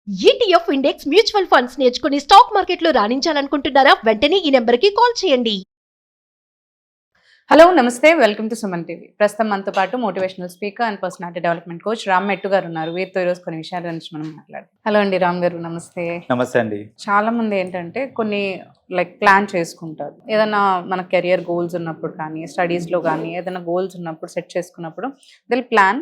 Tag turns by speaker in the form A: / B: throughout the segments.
A: ETF index mutual funds నేర్చుకుని stock మార్కెట్లో రాణించాలనుకుంటున్నారా? వెంటనే ఈ నెంబర్కి కాల్ చేయండి.
B: హలో నమస్తే, వెల్కమ్ టు సుమన్ టీవీ. ప్రస్తుతం మనతో పాటు motivational speaker and personality development coach Ram మెట్టు గారు ఉన్నారు. వీరితో ఈరోజు కొన్ని విషయాల గురించి మనం మాట్లాడదాం. హలో అండి రామ్ గారు, నమస్తే.
C: నమస్తే అండి.
B: చాలా మంది ఏంటంటే కొన్ని ప్లాన్ చేసుకుంటారు. ఏదైనా మన కెరియర్ గోల్స్ ఉన్నప్పుడు కానీ, స్టడీస్లో కానీ ఏదైనా గోల్స్ ఉన్నప్పుడు సెట్ చేసుకున్నప్పుడు దిల్ ప్లాన్,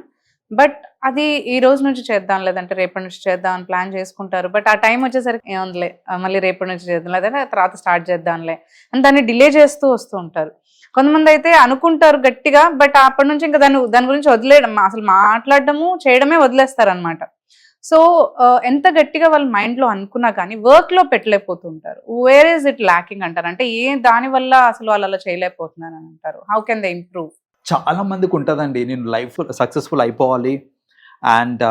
B: బట్ అది ఈ రోజు నుంచి చేద్దాం లేదంటే రేపటి నుంచి చేద్దాం అని ప్లాన్ చేసుకుంటారు. బట్ ఆ టైం వచ్చేసరికి ఏముందిలే, మళ్ళీ రేపటి నుంచి చేద్దాం లేదంటే తర్వాత స్టార్ట్ చేద్దాంలే అని దాన్ని డిలే చేస్తూ వస్తూ ఉంటారు. కొంతమంది అయితే అనుకుంటారు గట్టిగా, బట్ అప్పటి నుంచి ఇంకా దాని గురించి వదిలేయడం, అసలు మాట్లాడడము చేయడమే వదిలేస్తారు అనమాట. సో ఎంత గట్టిగా వాళ్ళ మైండ్లో అనుకున్నా కానీ వర్క్లో పెట్టలేకపోతుంటారు. వేర్ ఈజ్ ఇట్ ల్యాకింగ్ అంటారు? అంటే దానివల్ల అసలు వాళ్ళు అలా చేయలేకపోతున్నారు అని అంటారు. How can they improve?
C: చాలా మందికి ఉంటుందండి, నేను లైఫ్ సక్సెస్ఫుల్ అయిపోవాలి అండ్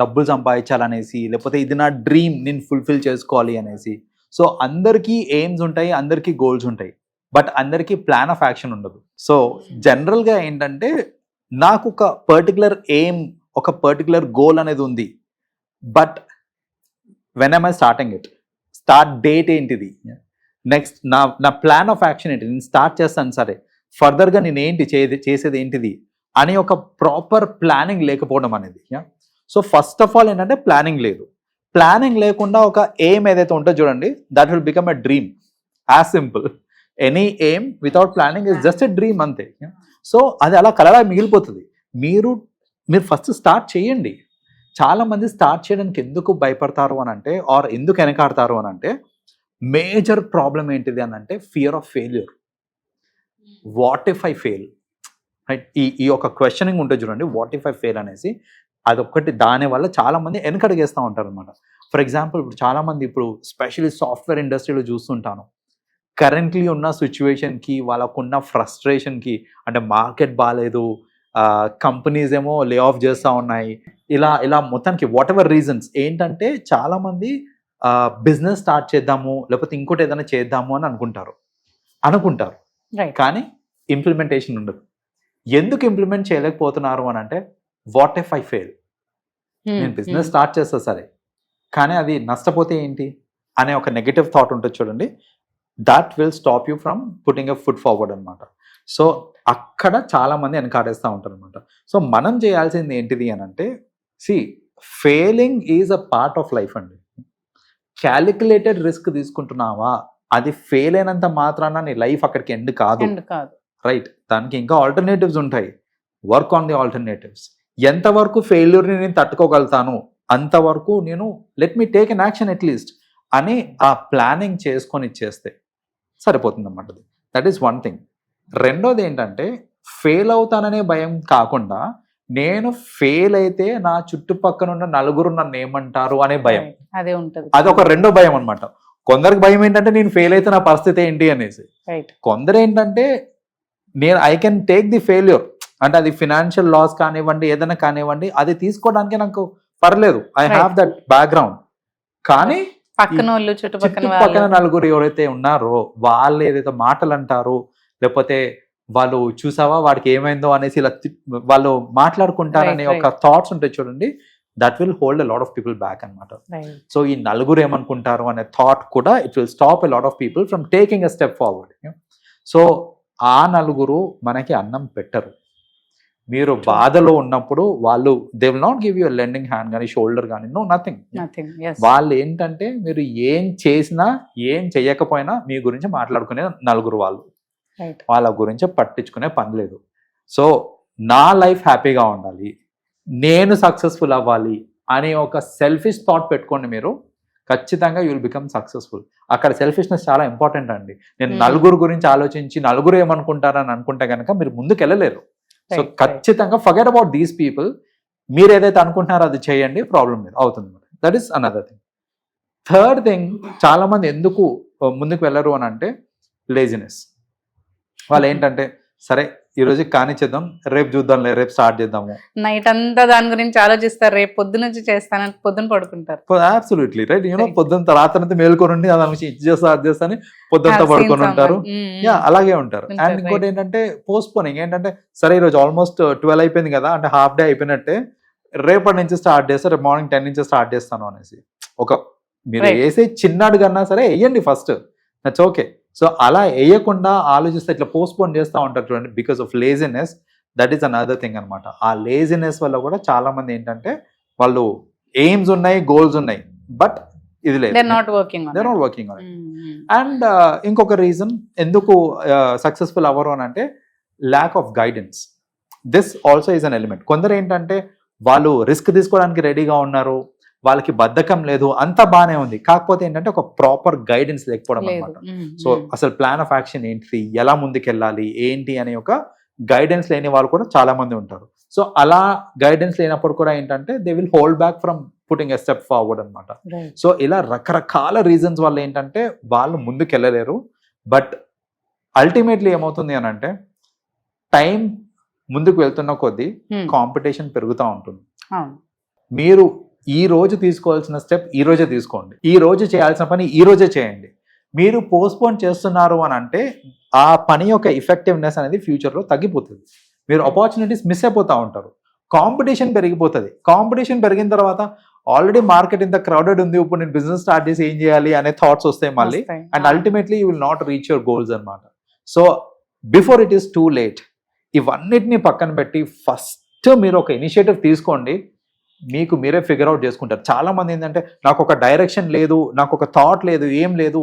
C: డబ్బులు సంపాదించాలనేసి, లేకపోతే ఇది నా డ్రీమ్ నేను ఫుల్ఫిల్ చేసుకోవాలి అనేసి. సో అందరికీ ఎయిమ్స్ ఉంటాయి, అందరికీ గోల్స్ ఉంటాయి, బట్ అందరికీ ప్లాన్ ఆఫ్ యాక్షన్ ఉండదు. సో జనరల్గా ఏంటంటే నాకు ఒక పర్టికులర్ ఎయిమ్, ఒక పర్టికులర్ గోల్ అనేది ఉంది, but when I starting it, start date ఏంటిది, నెక్స్ట్ నా ప్లాన్ ఆఫ్ యాక్షన్ ఏంటి, నేను స్టార్ట్ చేస్తాను సరే, ఫర్దర్గా నేను ఏంటి చేసేది ఏంటిది అని ఒక ప్రాపర్ ప్లానింగ్ లేకపోవడం అనేది. సో ఫస్ట్ ఆఫ్ ఆల్ ఏంటంటే ప్లానింగ్ లేదు. ప్లానింగ్ లేకుండా ఒక ఎయిమ్ ఏదైతే ఉంటుందో చూడండి, that will become a dream. As simple, any aim without planning is just a dream అంతే. సో అది అలా కలలా మిగిలిపోతుంది. మీరు ఫస్ట్ స్టార్ట్ చేయండి. చాలా మంది స్టార్ట్ చేయడానికి ఎందుకు భయపడతారు అని అంటే, ఆర్ ఎందుకు వెనకాడతారు అని అంటే, మేజర్ ప్రాబ్లం ఏంటిది అని అంటే fear of failure. What if I fail, right? ఈ ఒక క్వశ్చనింగ్ ఉంటుంది చూడండి, వాట్ ఇఫ్ ఐ ఫెయిల్ అనేసి. అదొక్కటి, దానివల్ల చాలా మంది వెనకడిగేస్తూ ఉంటారు అనమాట. ఫర్ ఎగ్జాంపుల్, ఇప్పుడు చాలా మంది ఇప్పుడు స్పెషల్లీ సాఫ్ట్వేర్ ఇండస్ట్రీలో చూస్తుంటాను, కరెంట్లీ ఉన్న సిచ్యువేషన్కి, వాళ్ళకున్న ఫ్రస్ట్రేషన్కి, అంటే మార్కెట్ బాగాలేదు, కంపెనీస్ ఏమో లే ఆఫ్ చేస్తూ ఉన్నాయి, ఇలా మొత్తానికి వాట్ ఎవర్ రీజన్స్ ఏంటంటే చాలామంది బిజినెస్ స్టార్ట్ చేద్దాము లేకపోతే ఇంకోటి ఏదైనా చేద్దాము అని అనుకుంటారు, కానీ ఇంప్లిమెంటేషన్ ఉండదు. ఎందుకు ఇంప్లిమెంట్ చేయలేకపోతున్నారు అని అంటే, వాట్ ఇఫ్ ఐ ఫెయిల్, నేను బిజినెస్ స్టార్ట్ చేస్తా సరే, కానీ అది నష్టపోతే ఏంటి అనే ఒక నెగటివ్ థాట్ ఉంటుంది చూడండి, that will stop you from putting a foot forward అనమాట. సో అక్కడ చాలా మంది వెనకాడేస్తూ ఉంటారు అనమాట. సో మనం చేయాల్సింది ఏంటిది అని అంటే, failing is a part of life అండి. క్యాలిక్యులేటెడ్ రిస్క్ తీసుకుంటున్నావా, అది ఫెయిల్ అయినంత మాత్రాన నీ లైఫ్ అక్కడికి ఎండ్ కాదు, రైట్? దానికి ఇంకా ఆల్టర్నేటివ్స్ ఉంటాయి. Work on the alternatives. ఎంతవరకు ఫెయిల్యూర్ని నేను తట్టుకోగలుగుతాను అంతవరకు నేను let me take an action at least అని ఆ ప్లానింగ్ చేసుకొని ఇచ్చేస్తే సరిపోతుంది అన్నమాట. That is one thing. రెండోది ఏంటంటే, ఫెయిల్ అవుతాననే భయం కాకుండా, నేను ఫెయిల్ అయితే నా చుట్టుపక్కల ఉన్న నలుగురు నన్ను ఏమంటారు అనే భయం,
B: అదే ఉంటుంది.
C: అదొక రెండో భయం అనమాట. కొందరికి భయం ఏంటంటే, నేను ఫెయిల్ అయితే నా పరిస్థితి ఏంటి అనేసి. కొందరు ఏంటంటే, I can take the failure, అంటే అది ఫినాన్షియల్ లాస్ కానివ్వండి, ఏదైనా కానివ్వండి, అది తీసుకోవడానికి నాకు పర్లేదు, ఐ హ్యావ్ దట్ బ్యాక్గ్రౌండ్. కానీ చుట్టుపక్కల నలుగురు ఎవరైతే ఉన్నారో వాళ్ళు ఏదైతే మాటలు అంటారు, లేకపోతే వాళ్ళు చూసావా వాడికి ఏమైందో అనేసి ఇలా వాళ్ళు మాట్లాడుకుంటారనే ఒక థాట్స్ ఉంటాయి చూడండి, that will hold a lot of people back అనమాట. సో ఈ నలుగురు ఏమనుకుంటారు అనే థాట్ కూడా it will stop a lot of people from taking a step forward. So ఆ నలుగురు మనకి అన్నం పెట్టరు. మీరు బాధలో ఉన్నప్పుడు వాళ్ళు they will not give you lending hand కానీ షోల్డర్ కానీ, నో నథింగ్. వాళ్ళు ఏంటంటే, మీరు ఏం చేసినా ఏం చెయ్యకపోయినా మీ గురించి మాట్లాడుకునే నలుగురు వాళ్ళు. వాళ్ళ గురించి పట్టించుకునే పని లేదు. సో నా లైఫ్ హ్యాపీగా ఉండాలి, నేను సక్సెస్ఫుల్ అవ్వాలి అనే ఒక సెల్ఫిష్ థాట్ పెట్టుకోండి, మీరు ఖచ్చితంగా యూ విల్ బికమ్ సక్సెస్ఫుల్. అక్కడ సెల్ఫిష్నెస్ చాలా ఇంపార్టెంట్ అండి. నేను నలుగురు గురించి ఆలోచించి నలుగురు ఏమనుకుంటారని అనుకుంటే కనుక మీరు ముందుకు వెళ్ళలేరు. సో ఖచ్చితంగా ఫర్గెట్ అబౌట్ దీస్ పీపుల్. మీరు ఏదైతే అనుకుంటున్నారో అది చేయండి, ప్రాబ్లం లేదు, అవుతుంది. That is another thing. Third thing, చాలా మంది ఎందుకు ముందుకు వెళ్ళరు అని అంటే, లేజినెస్. వాళ్ళు ఏంటంటే, సరే ఈ రోజు కానిచ్చేద్దాం, రేపు చూద్దాంలే, రేపు స్టార్ట్ చేద్దాము,
B: నైట్ అంతా దాని గురించి ఆలోచిస్తారు, రేపు పొద్దున నుంచి చేస్తానని పొద్దున పడుకుంటారు.
C: Absolutely right. పొద్దున్న రాత్రి మేల్కొని దాని నుంచి ఇది చేస్తా అది చేస్తాని పొద్దుంతా పడుకొని ఉంటారు. అలాగే ఉంటారు. అండ్ ఇంకోటి ఏంటంటే పోస్ట్పోనింగ్. ఏంటంటే, సరే ఈరోజు ఆల్మోస్ట్ 12 అయిపోయింది కదా, అంటే హాఫ్ డే అయిపోయినట్టే, రేపటి నుంచి స్టార్ట్ చేస్తే రేపు మార్నింగ్ 10 నుంచి స్టార్ట్ చేస్తాను అనేసి ఒక మీరు
B: Right.
C: వేసే చిన్నాడు కన్నా సరే వేయండి ఫస్ట్, దట్స్ ఓకే. సో అలా వేయకుండా ఆలోచిస్తే ఇట్లా పోస్ట్పోన్ చేస్తూ ఉంటారు చూడండి, because of laziness. That is another thing అనమాట. ఆ లేజినెస్ వల్ల కూడా చాలా మంది ఏంటంటే వాళ్ళు ఎయిమ్స్ ఉన్నాయి, గోల్స్ ఉన్నాయి, బట్ ఇది లేదు,
B: they not working
C: they not working on it. And ఇంకొక రీజన్ ఎందుకు సక్సెస్ఫుల్ అవ్వరు అని అంటే lack of guidance. This also is an element. కొందరు ఏంటంటే వాళ్ళు రిస్క్ తీసుకోవడానికి రెడీగా ఉన్నారు, వాళ్ళకి బద్ధకం లేదు, అంతా బాగానే ఉంది, కాకపోతే ఏంటంటే ఒక ప్రాపర్ గైడెన్స్ లేకపోవడం అనమాట. సో అసలు ప్లాన్ ఆఫ్ యాక్షన్ ఏంటి, ఎలా ముందుకెళ్ళాలి ఏంటి అనే ఒక గైడెన్స్ లేని వాళ్ళు కూడా చాలా మంది ఉంటారు. సో అలా గైడెన్స్ లేనప్పుడు కూడా ఏంటంటే they will hold back from putting a step forward అనమాట. సో ఇలా రకరకాల రీజన్స్ వల్ల ఏంటంటే వాళ్ళు ముందుకెళ్ళలేరు. బట్ అల్టిమేట్లీ ఏమవుతుంది అని అంటే టైం ముందుకు వెళ్తున్న కొద్దీ కాంపిటీషన్ పెరుగుతూ ఉంటుంది. మీరు ఈ రోజు తీసుకోవాల్సిన స్టెప్ ఈ రోజే తీసుకోండి, ఈ రోజు చేయాల్సిన పని ఈ రోజే చేయండి. మీరు పోస్ట్పోన్ చేస్తున్నారు అని అంటే ఆ పని యొక్క ఎఫెక్టివ్నెస్ అనేది ఫ్యూచర్లో తగ్గిపోతుంది, మీరు ఆపర్చునిటీస్ మిస్ అయిపోతూ ఉంటారు, కాంపిటీషన్ పెరిగిపోతుంది. కాంపిటీషన్ పెరిగిన తర్వాత ఆల్రెడీ మార్కెట్ ఇంత క్రౌడెడ్ ఉంది, ఇప్పుడు నేను బిజినెస్ స్టార్ట్ చేసి ఏం చేయాలి అనే థాట్స్ వస్తాయి మళ్ళీ. And ultimately you will not reach your goals అనమాట. So before it is too late. ఇవన్నిటిని పక్కన పెట్టి ఫస్ట్ మీరు ఒక ఇనిషియేటివ్ తీసుకోండి, మీకు మీరే ఫిగర్ అవుట్ చేసుకుంటారు. చాలా మంది ఏంటంటే నాకు ఒక డైరెక్షన్ లేదు, నాకు ఒక థాట్ లేదు, ఏం లేదు,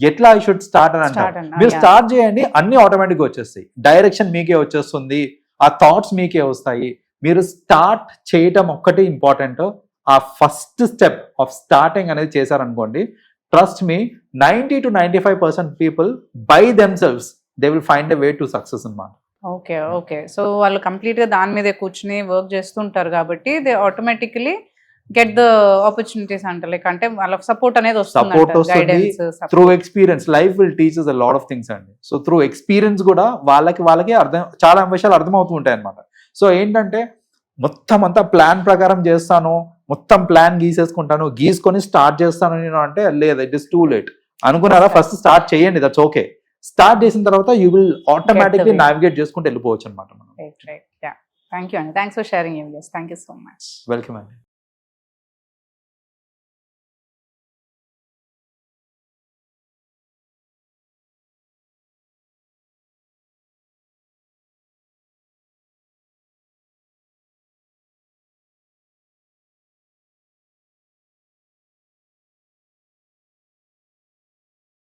C: ఎట్లా ఐ షుడ్ స్టార్ట్ అని అంటారు. మీరు స్టార్ట్ చేయండి, అన్ని ఆటోమేటిక్గా వచ్చేస్తాయి. డైరెక్షన్ మీకే వచ్చేస్తుంది, ఆ థాట్స్ మీకే వస్తాయి. మీరు స్టార్ట్ చేయటం ఒక్కటి ఇంపార్టెంట్. ఆ ఫస్ట్ స్టెప్ ఆఫ్ స్టార్టింగ్ అనేది చేశారనుకోండి, trust me 90 to 95% people by themselves they will find a way to success అన్నమాట.
B: Okay okay. సో వాళ్ళు కంప్లీట్ గా దాని మీదే కూర్చుని వర్క్ చేస్తుంటారు కాబట్టి they automatically get the opportunities అంట, లైక్ అంటే వాళ్ళకి సపోర్ట్ అనేది
C: సపోర్ట్ వస్తుంది through experience. Life will teach a lot of things అండి. సో త్రూ ఎక్స్పీరియన్స్ కూడా వాళ్ళకి అర్థం, చాలా విషయాలు అర్థమవుతూ ఉంటాయి అనమాట. సో ఏంటంటే మొత్తం అంతా ప్లాన్ ప్రకారం చేస్తాను, మొత్తం ప్లాన్ గీసేసుకుంటాను, గీసుకొని స్టార్ట్ చేస్తాను నేను అంటే లేదు, ఇట్ ఇస్ టూ లేట్ అనుకున్నారా. ఫస్ట్ స్టార్ట్ చేయండి, దట్స్ ఓకే. స్టార్ట్ చేసిన తర్వాత యూ విల్ ఆటోమేటిక్లీ నావిగేట్ చేసుకుంటూ వెళ్ళిపోవచ్చు అనమాట మనం.
B: థ్యాంక్ యూ అండి, thanks for sharing your. Thank you so much.
C: Welcome అండి.